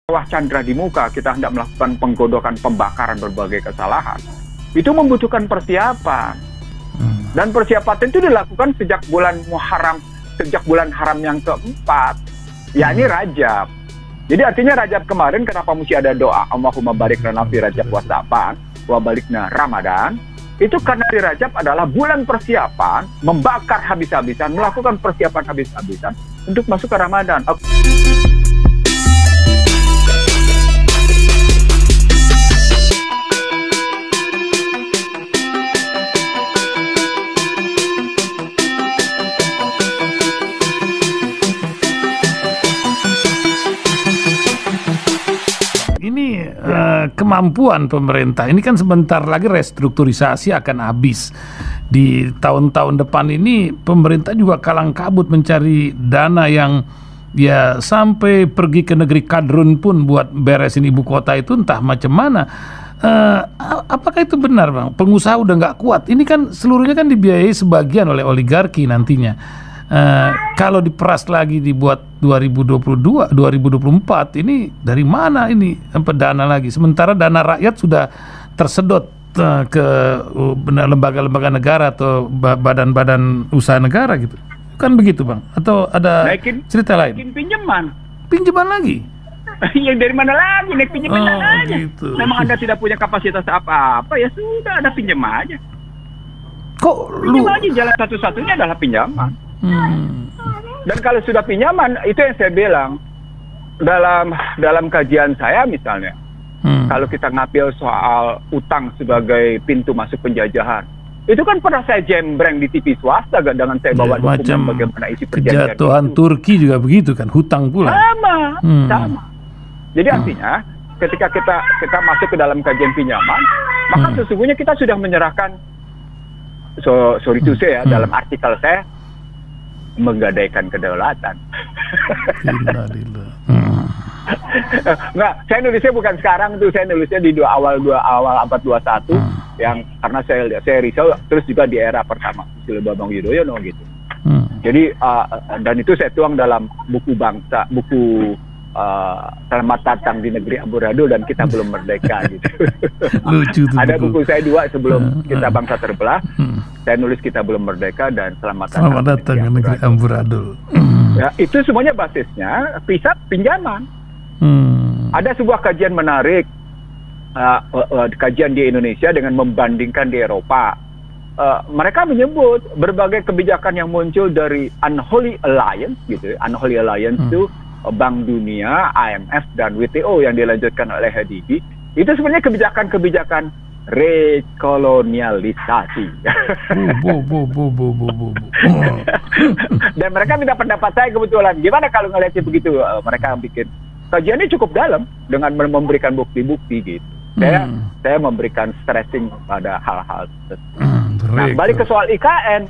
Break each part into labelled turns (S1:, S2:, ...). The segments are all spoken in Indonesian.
S1: bawah candra di muka, kita hendak melakukan penggodokan, pembakaran berbagai kesalahan, itu membutuhkan persiapan. Dan persiapan itu dilakukan sejak bulan Muharram, sejak bulan haram yang keempat, yakni Rajab. Jadi artinya Rajab kemarin kenapa mesti ada doa Allahumma barik lana fi Rajab wa Sa'ban wa balikna Ramadan? Itu karena di Rajab adalah bulan persiapan, membakar habis-habisan, melakukan persiapan habis-habisan untuk masuk ke Ramadan.
S2: Ini kemampuan pemerintah. Ini kan sebentar lagi restrukturisasi akan habis. Di tahun-tahun depan ini pemerintah juga kalang kabut mencari dana yang ya sampai pergi ke negeri kadrun pun buat beresin ibu kota itu entah macam mana. Apakah itu benar, Bang? Pengusaha udah nggak kuat. Ini kan seluruhnya kan dibiayai sebagian oleh oligarki nantinya. Kalau diperas lagi dibuat 2022, 2024 ini dari mana ini dana lagi? Sementara dana rakyat sudah tersedot ke lembaga-lembaga negara atau badan-badan usaha negara gitu. Kan begitu, Bang? Atau ada cerita lain?
S1: Pinjaman.
S2: Pinjaman lagi?
S1: Yang dari mana lagi? Naik pinjaman aja.
S2: Gitu.
S1: Memang Anda tidak punya kapasitas apa-apa, ya sudah ada pinjam aja.
S2: Kok
S1: pinjam aja, jalan satu-satunya adalah pinjaman. Dan kalau sudah pinjaman, itu yang saya bilang dalam kajian saya misalnya, kalau kita ngambil soal utang sebagai pintu masuk penjajahan, itu kan pernah saya jembreng di TV swasta dengan saya bawa dokumen bagaimana isi perjanjian.
S2: Kejatuhan itu. Turki juga begitu kan, hutang pula.
S1: Sama. Jadi artinya ketika kita masuk ke dalam kajian pinjaman, maka sesungguhnya kita sudah menyerahkan, sorry to say ya, dalam artikel saya, menggadaikan kedaulatan. Enggak, saya nulisnya bukan sekarang tuh, saya nulisnya di awal abad 21 yang karena saya risau terus juga di era pertama Susilo Bambang Yudhoyono gitu. Jadi dan itu saya tuang dalam buku bangsa, buku Selamat Datang di Negeri Amburadul dan Kita Belum Merdeka gitu.
S2: Lucu tuh.
S1: Ada buku saya 2 sebelum Kita Bangsa Terbelah. Saya nulis Kita Belum Merdeka dan Selamat Datang
S2: di Negeri Amburadul.
S1: Ya, itu semuanya basisnya pinjaman. Ada sebuah kajian menarik, kajian di Indonesia dengan membandingkan di Eropa. Mereka menyebut berbagai kebijakan yang muncul dari Unholy Alliance gitu. Unholy Alliance itu Bank Dunia, IMF dan WTO yang dilanjutkan oleh Habibie. Itu sebenarnya kebijakan-kebijakan rekolonialisasi. Dan mereka minta pendapat saya kebetulan. Gimana kalau ngelihatnya begitu? Mereka bikin kajiannya cukup dalam dengan memberikan bukti-bukti gitu. Saya memberikan stressing pada hal-hal tersebut. Nah, balik ke soal IKN,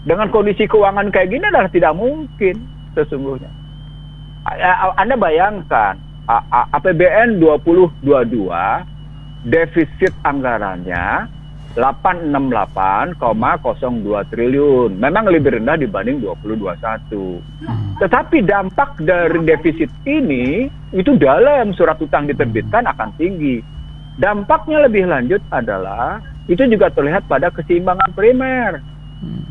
S1: dengan kondisi keuangan kayak gini adalah tidak mungkin sesungguhnya. Anda bayangkan APBN 2022 defisit anggarannya 868,02 triliun. Memang lebih rendah dibanding 2021. Tetapi dampak dari defisit ini itu dalam surat utang diterbitkan akan tinggi. Dampaknya lebih lanjut adalah itu juga terlihat pada keseimbangan primer.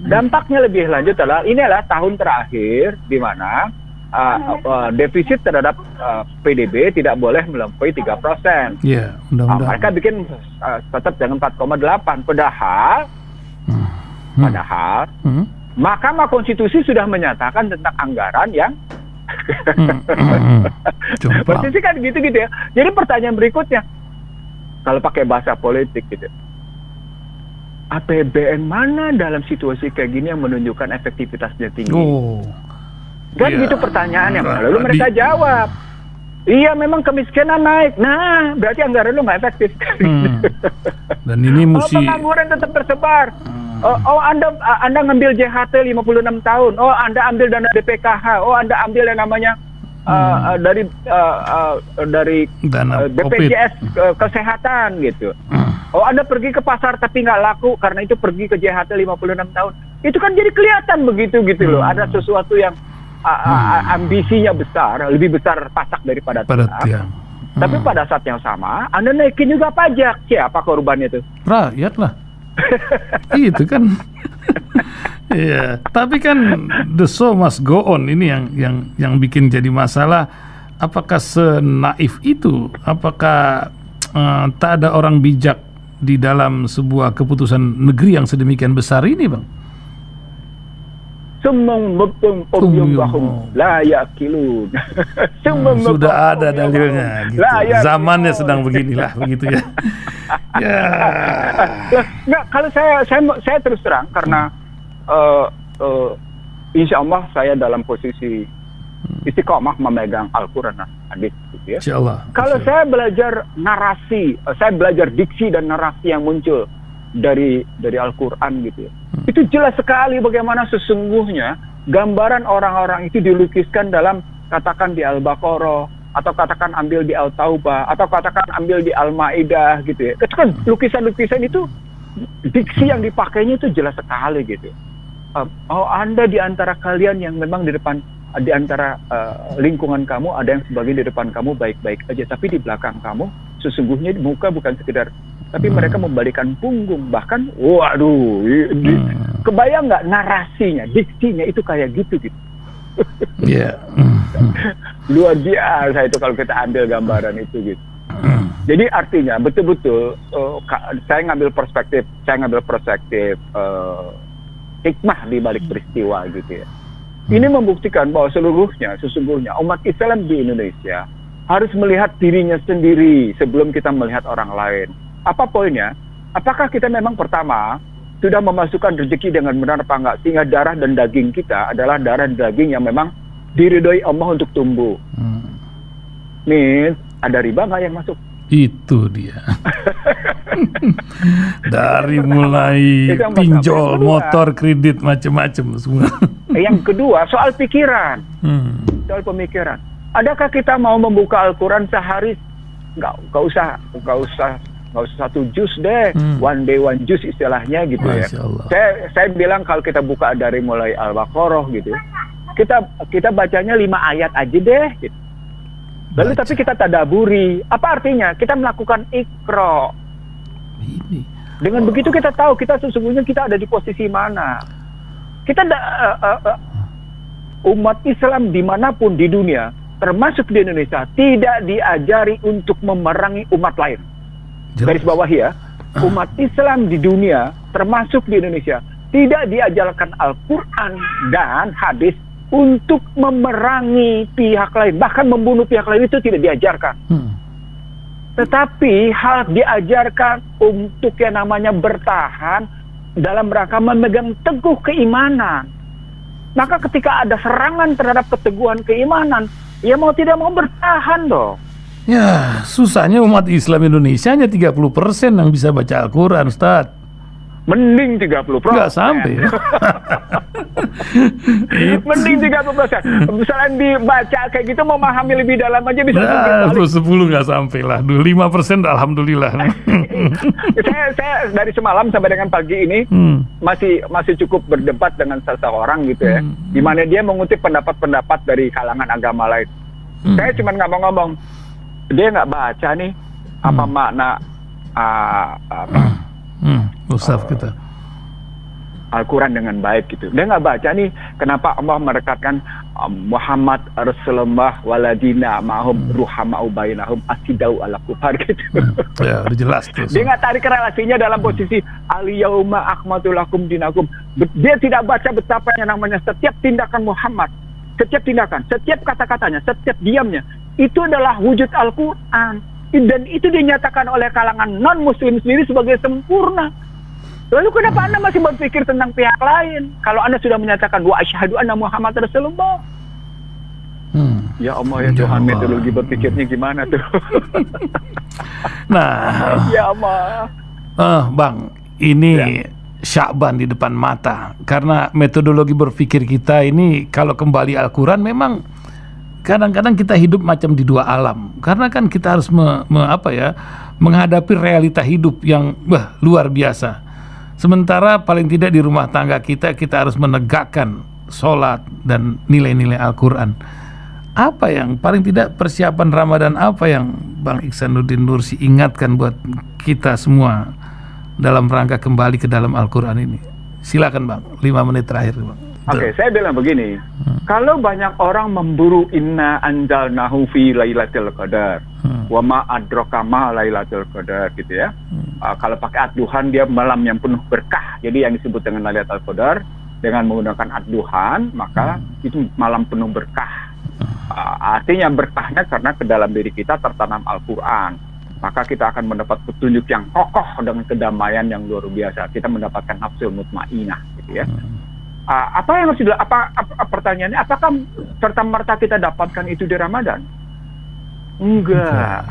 S1: Dampaknya lebih lanjut adalah ini adalah tahun terakhir di mana defisit terhadap PDB tidak boleh melampaui 3%.
S2: Yeah,
S1: mereka bikin tetap dengan 4,8. Padahal Mahkamah Konstitusi sudah menyatakan tentang anggaran yang posisi kan gitu-gitu ya. Jadi pertanyaan berikutnya, kalau pakai bahasa politik gitu, APBN mana dalam situasi kayak gini yang menunjukkan efektivitasnya tinggi? Gitu pertanyaannya. Lalu mereka jawab, iya memang kemiskinan naik. Nah, berarti anggaran lu nggak efektif.
S2: Dan ini mesti
S1: pengangguran tetap tersebar. Anda ngambil JHT 56 tahun. Anda ambil dana BPKH. Anda ambil yang namanya dari BPJS kesehatan gitu. Anda pergi ke pasar tapi nggak laku karena itu pergi ke JHT 56 tahun. Itu kan jadi kelihatan begitu gitu loh. Ada sesuatu yang ambisinya besar, lebih besar pasak daripada tiang. Tapi pada saat yang sama, Anda naikin juga pajak. Siapa korbannya itu?
S2: Rakyat lah. Itu kan. Iya, tapi kan the show must go on, ini yang bikin jadi masalah. Apakah senaif itu? Apakah tak ada orang bijak di dalam sebuah keputusan negeri yang sedemikian besar ini, Bang?
S1: La yakilun.
S2: Sudah ada dalilnya gitu. Zamannya sedang beginilah begitu ya. Ya.
S1: Nah, kalau saya terus terang karena insya Allah saya dalam posisi istiqomah memegang Al-Quran hadis gitu ya.
S2: Insyaallah.
S1: Kalau saya belajar narasi, saya belajar diksi dan narasi yang muncul dari Al-Quran gitu ya. Itu jelas sekali bagaimana sesungguhnya gambaran orang-orang itu dilukiskan dalam katakan di Al-Baqarah, atau katakan ambil di Al-Taubah, atau katakan ambil di Al-Maidah gitu ya. Itu kan lukisan-lukisan itu diksi yang dipakainya itu jelas sekali gitu. Anda di antara kalian yang memang di depan di antara lingkungan kamu ada yang sebagian di depan kamu baik-baik aja, tapi di belakang kamu sesungguhnya muka bukan sekedar, tapi mereka membalikan punggung, bahkan waduh, kebayang nggak narasinya, diksinya itu kayak gitu.
S2: Iya.
S1: Luar biasa itu kalau kita ambil gambaran itu gitu. Jadi artinya betul-betul saya ngambil perspektif hikmah di balik peristiwa gitu ya. Ini membuktikan bahwa sesungguhnya umat Islam di Indonesia harus melihat dirinya sendiri sebelum kita melihat orang lain. Apa poinnya? Apakah kita memang pertama sudah memasukkan rezeki dengan benar apa enggak, sehingga darah dan daging kita adalah darah dan daging yang memang diridhoi Allah untuk tumbuh. Nih, ada riba nggak yang masuk?
S2: Itu dia. Dari mulai pinjol, motor, kredit, macam-macam semua.
S1: Yang kedua, soal pikiran, soal pemikiran. Adakah kita mau membuka Al-Quran sehari? Nggak usah satu juz deh, one day one juz istilahnya gitu ya. Saya bilang kalau kita buka dari mulai Al-Baqarah gitu, kita bacanya 5 ayat aja deh. Gitu. Lalu tapi kita tadaburi, apa artinya? Kita melakukan iqra. Dengan begitu kita tahu kita sesungguhnya kita ada di posisi mana. Kita umat Islam dimanapun di dunia, termasuk di Indonesia, tidak diajari untuk memerangi umat lain. Garis bawahi ya, umat Islam di dunia, termasuk di Indonesia, tidak diajarkan Al-Quran dan hadis untuk memerangi pihak lain, bahkan membunuh pihak lain itu tidak diajarkan. Tetapi hal diajarkan untuk yang namanya bertahan dalam rangka memegang teguh keimanan. Maka ketika ada serangan terhadap keteguhan keimanan, ya mau tidak mau bertahan dong.
S2: Ya, susahnya umat Islam Indonesia hanya 30% yang bisa baca Al-Quran, Ustaz.
S1: Mending 30%.
S2: Nggak sampai.
S1: Mending 30%. Misalnya dibaca kayak gitu, memahami lebih dalam aja bisa.
S2: 10 nggak sampai lah. 5% alhamdulillah.
S1: saya dari semalam sampai dengan pagi ini masih cukup berdebat dengan seseorang gitu ya. Di mana dia mengutip pendapat-pendapat dari kalangan agama lain. Saya cuma ngomong-ngomong, dia nggak baca nih apa makna
S2: Ustaz kita
S1: Al-Quran dengan baik gitu. Dia nggak baca nih kenapa Allah merekatkan Muhammad Rasulullah waladina ma'hum ruhama'u bainahum asidau ala kufar gitu.
S2: Ya, udah jelas tuh.
S1: Dia nggak tarik relasinya dalam posisi al-yauma akmaltu lakum dinakum. Dia tidak baca betapa yang namanya setiap tindakan Muhammad, setiap tindakan, setiap kata-katanya, setiap diamnya itu adalah wujud Al-Quran. Dan itu dinyatakan oleh kalangan non-muslim sendiri sebagai sempurna. Lalu kenapa Anda masih berpikir tentang pihak lain? Kalau Anda sudah menyatakan wa asyhadu anna Muhammad Rasulullah. Ya Allah, ya Tuhan, metodologi berpikirnya gimana tuh?
S2: Nah,
S1: ya Allah.
S2: Bang, ini Sya'ban di depan mata. Karena metodologi berpikir kita ini kalau kembali Al-Quran memang kadang-kadang kita hidup macam di dua alam. Karena kan kita harus menghadapi realita hidup yang luar biasa. Sementara paling tidak di rumah tangga kita harus menegakkan sholat dan nilai-nilai Al-Quran. Apa yang paling tidak persiapan Ramadan apa yang Bang Ihsanuddin Nursi ingatkan buat kita semua dalam rangka kembali ke dalam Al-Quran ini? Silakan Bang, 5 menit terakhir Bang.
S1: Oke, saya bilang begini, kalau banyak orang memburu inna anzalnahu fi lailatul qadar, wa ma adraka ma lailatul qadar gitu ya. Kalau pakai ad-duhan dia malam yang penuh berkah. Jadi yang disebut dengan lailatul qadar dengan menggunakan ad-duhan, maka itu malam penuh berkah. Artinya berkahnya karena ke dalam diri kita tertanam Al-Quran. Maka kita akan mendapat petunjuk yang kokoh dengan kedamaian yang luar biasa. Kita mendapatkan nafsul mutmainah gitu ya. Apa yang harus pertanyaannya, apakah serta-merta kita dapatkan itu di Ramadan? Enggak.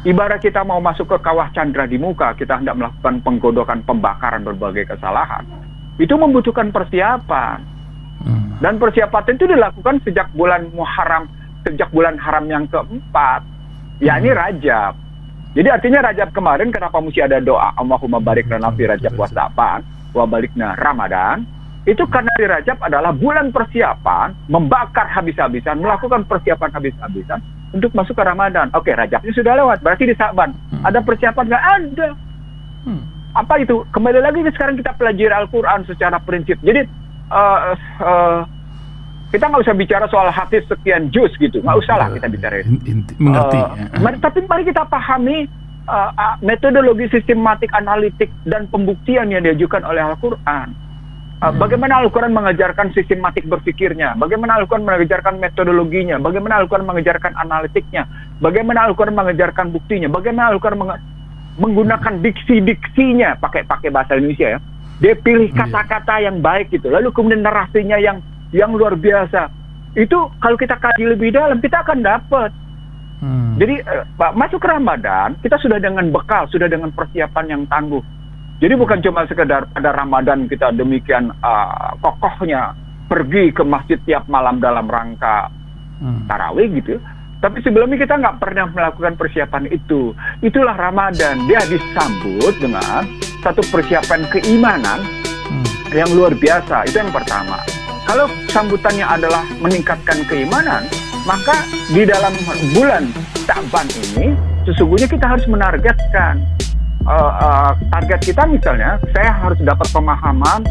S1: Ibarat kita mau masuk ke kawah candra di muka, kita hendak melakukan penggodokan, pembakaran berbagai kesalahan. Itu membutuhkan persiapan. Dan persiapan itu dilakukan sejak bulan Muharram, sejak bulan haram yang keempat, yakni Rajab. Jadi artinya Rajab kemarin kenapa mesti ada doa Allahumma barik lana fi Rajab wa Sya'ban wa balikna Ramadan? Itu karena di Rajab adalah bulan persiapan, membakar habis-habisan, melakukan persiapan habis-habisan untuk masuk ke Ramadan. Oke, Rajabnya sudah lewat, berarti di Sya'ban ada persiapan? Nggak ada. Apa itu? Kembali lagi sekarang kita pelajari Al-Quran secara prinsip. Jadi kita nggak usah bicara soal hadis sekian juz gitu, nggak usah lah kita bicara itu.
S2: Mengerti.
S1: Tapi mari kita pahami metodologi sistematik, analitik, dan pembuktian yang diajukan oleh Al-Quran. Bagaimana Al-Quran mengajarkan sistematik berpikirnya, bagaimana Al-Quran mengajarkan metodologinya, bagaimana Al-Quran mengajarkan analitiknya, bagaimana Al-Quran mengajarkan buktinya, bagaimana Al-Quran menggunakan diksi-diksinya, pakai bahasa Indonesia ya. Dia pilih kata-kata yang baik gitu, lalu kemudian narasinya yang luar biasa. Itu kalau kita kaji lebih dalam, kita akan dapat. Jadi masuk Ramadan, kita sudah dengan bekal, sudah dengan persiapan yang tangguh. Jadi bukan cuma sekedar pada Ramadan kita demikian kokohnya pergi ke masjid tiap malam dalam rangka tarawih gitu. Tapi sebelumnya kita nggak pernah melakukan persiapan itu. Itulah Ramadan. Dia disambut dengan satu persiapan keimanan yang luar biasa. Itu yang pertama. Kalau sambutannya adalah meningkatkan keimanan, maka di dalam bulan Sya'ban ini sesungguhnya kita harus menargetkan target kita misalnya, saya harus dapat pemahaman